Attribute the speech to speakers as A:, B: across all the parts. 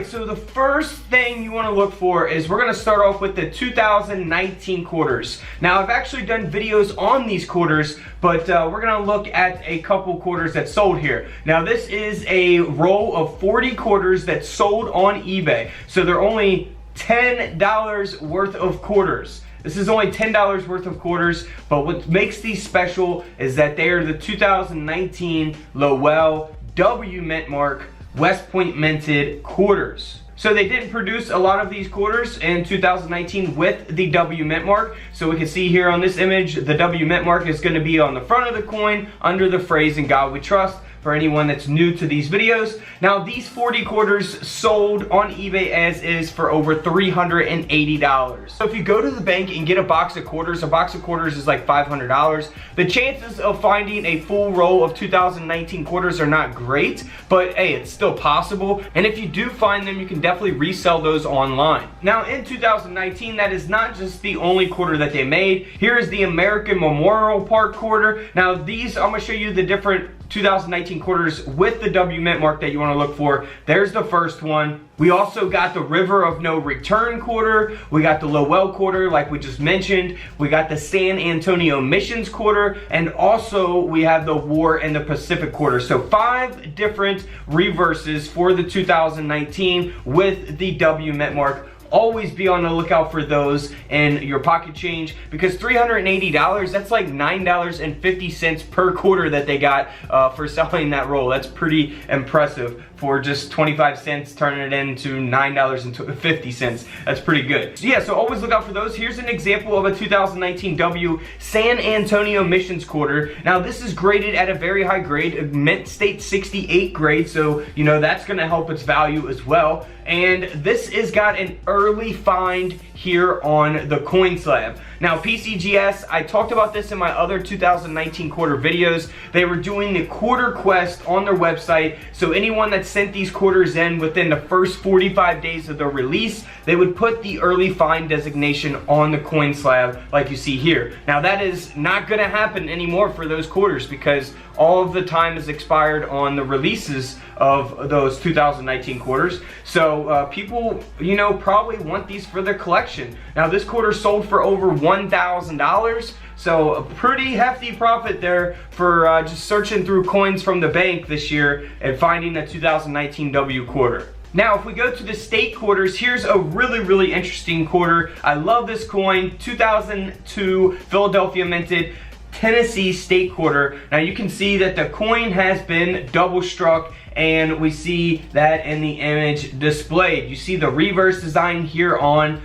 A: Alright, so the first thing you want to look for is we're going to start off with the 2019 quarters. Now, I've actually done videos on these quarters, but we're going to look at a couple quarters that sold here. Now, this is a roll of 40 quarters that sold on eBay. So they're only $10 worth of quarters. This is only $10 worth of quarters, but what makes these special is that they are the 2019 Lowell W Mint Mark West Point minted quarters. So they didn't produce a lot of these quarters in 2019 with the W Mint Mark. So we can see here on this image, the W Mint Mark is going to be on the front of the coin under the phrase "In God We Trust." For anyone that's new to these videos. Now, these 40 quarters sold on eBay as is for over $380. So if you go to the bank and get a box of quarters is like $500. The chances of finding a full roll of 2019 quarters are not great, but hey, it's still possible. And if you do find them, you can definitely resell those online. Now, in 2019, that is not just the only quarter that they made. Here is the American Memorial Park quarter. Now, these, I'm gonna show you the different 2019 quarters with the W Mint Mark that you want to look for. There's the first one. We also got the River of No Return quarter. We got the Lowell quarter like we just mentioned. We got the San Antonio Missions quarter, and also we have the War in the Pacific quarter. So 5 different reverses for the 2019 with the W Mint Mark. Always be on the lookout for those in your pocket change, because $380, that's like $9.50 per quarter that they got for selling that roll. That's pretty impressive for just 25 cents, turning it into $9.50. That's pretty good. So yeah, so always look out for those. Here's an example of a 2019 W San Antonio Missions quarter. Now, this is graded at a very high grade, a Mint State 68 grade, so you know that's gonna help its value as well. And this is got an early find here on the coin slab. Now, PCGS, I talked about this in my other 2019 quarter videos. They were doing the quarter quest on their website, so anyone that sent these quarters in within the first 45 days of their release, they would put the early find designation on the coin slab like you see here. Now, that is not going to happen anymore for those quarters because all of the time is expired on the releases of those 2019 quarters. So people, you know, probably want these for their collection. Now, this quarter sold for over $1,000. So a pretty hefty profit there for just searching through coins from the bank this year and finding the 2019 W quarter. Now, if we go to the state quarters, here's a really interesting quarter. I love this coin, 2002 Philadelphia minted Tennessee state quarter. Now, you can see that the coin has been double struck, and we see that in the image displayed. You see the reverse design here on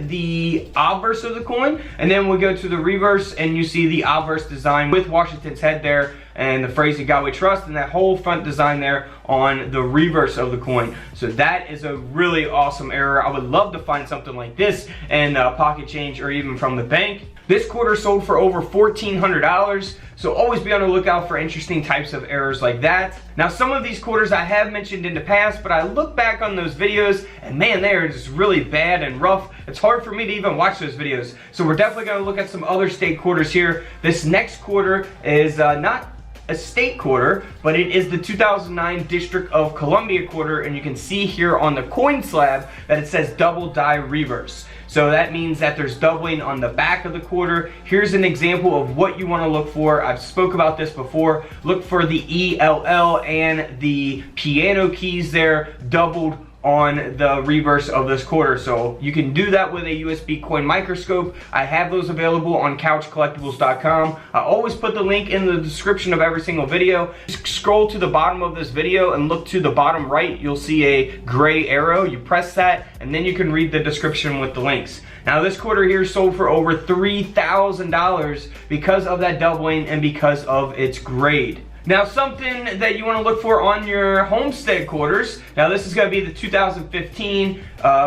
A: the obverse of the coin, and then we go to the reverse and you see the obverse design with Washington's head there and the phrase "In God We Trust," and that whole front design there on the reverse of the coin. So that is a really awesome error. I would love to find something like this in pocket change or even from the bank. This quarter sold for over $1,400, so always be on the lookout for interesting types of errors like that. Now, some of these quarters I have mentioned in the past, but I look back on those videos and man, they are just really bad and rough. It's hard for me to even watch those videos. So we're definitely going to look at some other state quarters here. This next quarter is not a state quarter, but it is the 2009 District of Columbia quarter, and you can see here on the coin slab that it says double die reverse. So that means that there's doubling on the back of the quarter. Here's an example of what you want to look for. I've spoke about this before. Look for the ELL and the piano keys there doubled on the reverse of this quarter. So you can do that with a USB coin microscope. I have those available on couchcollectibles.com. I always put the link in the description of every single video. Just scroll to the bottom of this video and look to the bottom right. You'll see a gray arrow. You press that and then you can read the description with the links. Now, this quarter here sold for over $3,000 because of that doubling and because of its grade. Now, something that you want to look for on your homestead quarters. Now, this is going to be the 2015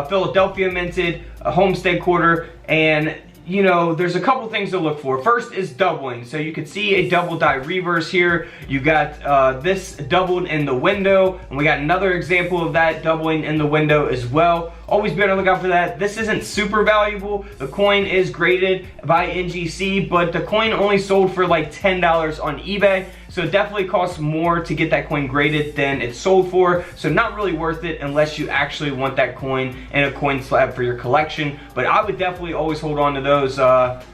A: Philadelphia minted homestead quarter, and you know, there's a couple things to look for. First is doubling. So you can see a double die reverse here. You got this doubled in the window, and we got another example of that doubling in the window as well. Always be on the lookout for that. This isn't super valuable. The coin is graded by NGC, but the coin only sold for like $10 on eBay. so it definitely costs more to get that coin graded than it's sold for, so not really worth it unless you actually want that coin in a coin slab for your collection. But I would definitely always hold on to those,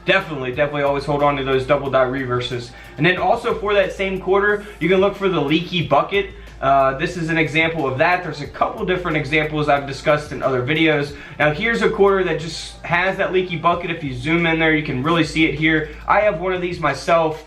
A: definitely always hold on to those double die reverses. And then also for that same quarter, you can look for the leaky bucket. This is an example of that. There's a couple different examples I've discussed in other videos. Now here's a quarter that just has that leaky bucket. If you zoom in there, you can really see it here. I have one of these myself.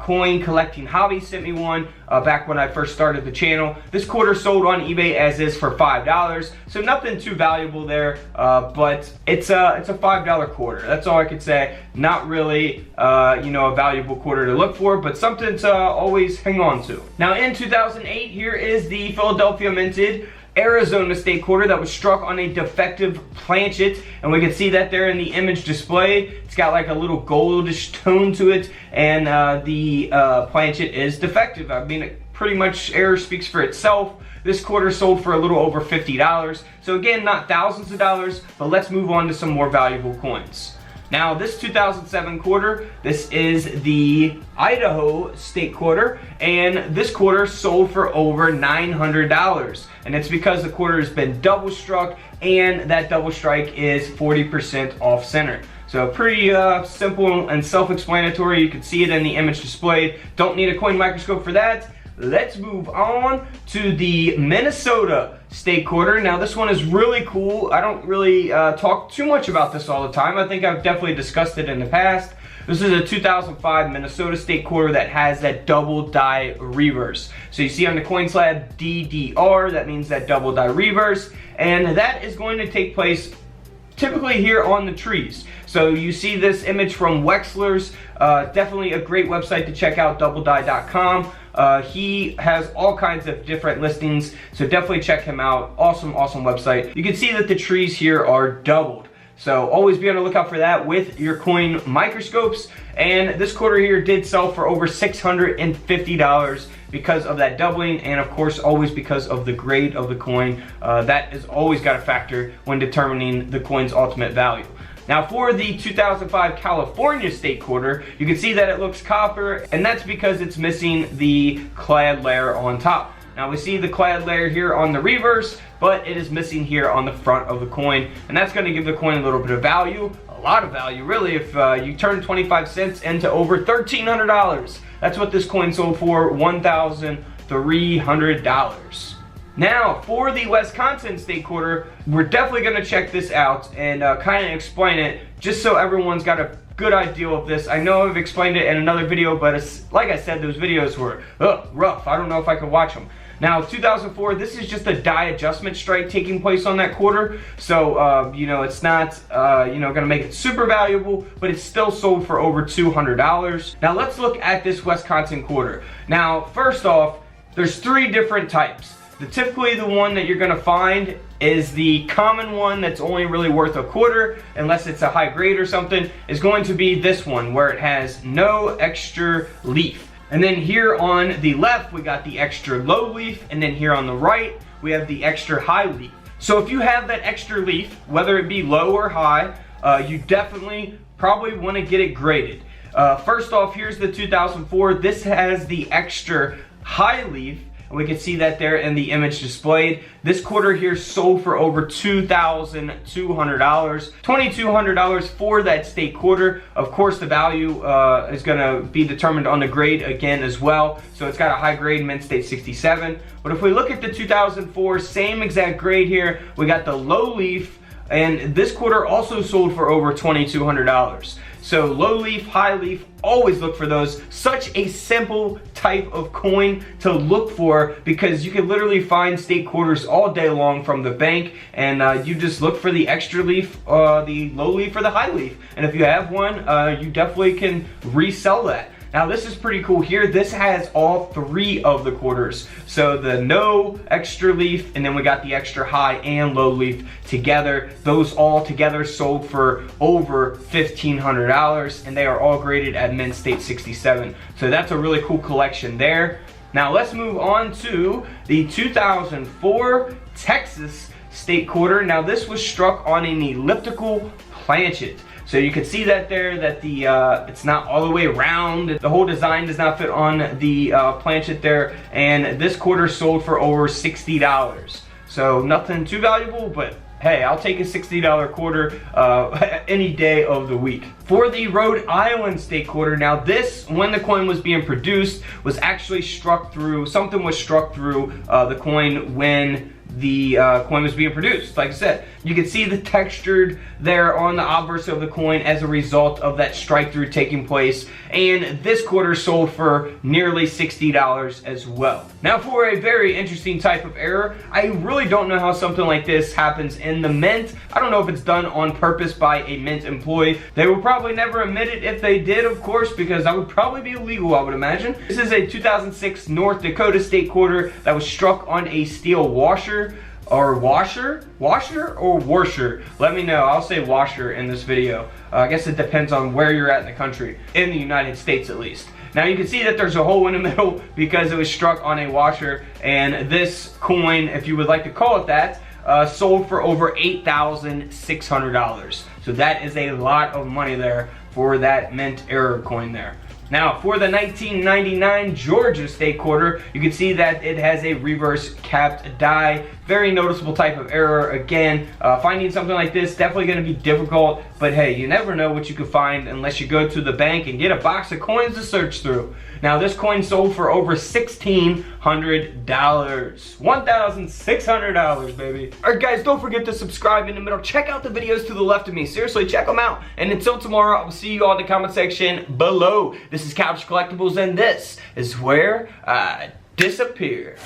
A: Coin Collecting Hobby sent me one back when I first started the channel. This quarter sold on eBay as is for $5, so nothing too valuable there, but it's a $5 quarter. That's all I could say. Not really, you know, a valuable quarter to look for, but something to always hang on to. Now in 2008, here is the Philadelphia minted Arizona state quarter that was struck on a defective planchet, and we can see that there in the image display. It's got like a little goldish tone to it, and the planchet is defective. I mean, pretty much error speaks for itself. This quarter sold for a little over $50. So again, not thousands of dollars, but let's move on to some more valuable coins. Now this 2007 quarter, this is the Idaho state quarter, and this quarter sold for over $900. And it's because the quarter has been double struck, and that double strike is 40% off center. So pretty simple and self-explanatory. You can see it in the image displayed. Don't need a coin microscope for that. Let's move on to the Minnesota state quarter. Now this one is really cool. I don't really talk too much about this all the time. I think I've definitely discussed it in the past. This is a 2005 Minnesota state quarter that has that double die reverse. So you see on the coin slab DDR, that means that double die reverse, and that is going to take place typically here on the trees. So you see this image from Wexler's, definitely a great website to check out, doubledie.com. He has all kinds of different listings, so definitely check him out. Awesome website. You can see that the trees here are doubled. So always be on the lookout for that with your coin microscopes. And this quarter here did sell for over $650 because of that doubling, and of course always because of the grade of the coin. That is always got a factor when determining the coin's ultimate value. Now for the 2005 California state quarter, you can see that it looks copper, and that's because it's missing the clad layer on top. Now we see the clad layer here on the reverse, but it is missing here on the front of the coin, and that's going to give the coin a little bit of value, a lot of value really, if you turn 25 cents into over $1,300. That's what this coin sold for, $1,300. Now, for the Wisconsin state quarter, we're definitely going to check this out and kind of explain it, just so everyone's got a good idea of this. I know I've explained it in another video, but it's, like I said, those videos were rough. I don't know if I could watch them. Now, 2004, this is just a die adjustment strike taking place on that quarter. So, you know, it's not, you know, going to make it super valuable, but it's still sold for over $200. Now, let's look at this Wisconsin quarter. Now, first off, there's three different types. Typically the one that you're gonna find is the common one that's only really worth a quarter, unless it's a high grade or something, is going to be this one where it has no extra leaf. And then here on the left, we got the extra low leaf, and then here on the right, we have the extra high leaf. So if you have that extra leaf, whether it be low or high, you definitely probably wanna get it graded. First off, here's the 2004. This has the extra high leaf, and we can see that there in the image displayed. This quarter here sold for over $2,200, $2,200 for that state quarter. Of course, the value is gonna be determined on the grade again as well. So it's got a high grade, mint state 67. But if we look at the 2004, same exact grade here, we got the low leaf, and this quarter also sold for over $2,200. So low leaf, high leaf, always look for those. Such a simple type of coin to look for, because you can literally find state quarters all day long from the bank, and you just look for the extra leaf, the low leaf, or the high leaf. And if you have one, you definitely can resell that. Now this is pretty cool here. This has all three of the quarters. So the no extra leaf, and then we got the extra high and low leaf together. Those all together sold for over $1,500, and they are all graded at mint state 67. So that's a really cool collection there. Now let's move on to the 2004 Texas state quarter. Now this was struck on an elliptical planchet. So you can see that there, that the it's not all the way around. The whole design does not fit on the planchet there. And this quarter sold for over $60. So nothing too valuable, but hey, I'll take a $60 quarter any day of the week. For the Rhode Island state quarter, now this, when the coin was being produced, was actually struck through, something was struck through the coin when the coin was being produced. Like I said, you can see the textured there on the obverse of the coin as a result of that strike through taking place, and this quarter sold for nearly $60 as well. Now for a very interesting type of error, I really don't know how something like this happens in the mint. I don't know if it's done on purpose by a mint employee. They will probably never admit it if they did, of course, because that would probably be illegal, I would imagine. This is a 2006 North Dakota state quarter that was struck on a steel washer. Or washer? Let me know. I'll say washer in this video. I guess it depends on where you're at in the country. In the United States, at least. Now you can see that there's a hole in the middle because it was struck on a washer. And this coin, if you would like to call it that, sold for over $8,600. So that is a lot of money there for that mint error coin there. Now, for the 1999 Georgia state quarter, you can see that it has a reverse capped die. Very noticeable type of error. Again, finding something like this, definitely going to be difficult. But hey, you never know what you could find unless you go to the bank and get a box of coins to search through. Now, this coin sold for over $1,600. $1,600, baby. Alright guys, don't forget to subscribe in the middle. Check out the videos to the left of me. Seriously, check them out. And until tomorrow, I will see you all in the comment section below. This is Couch Collectibles, and this is where I disappear.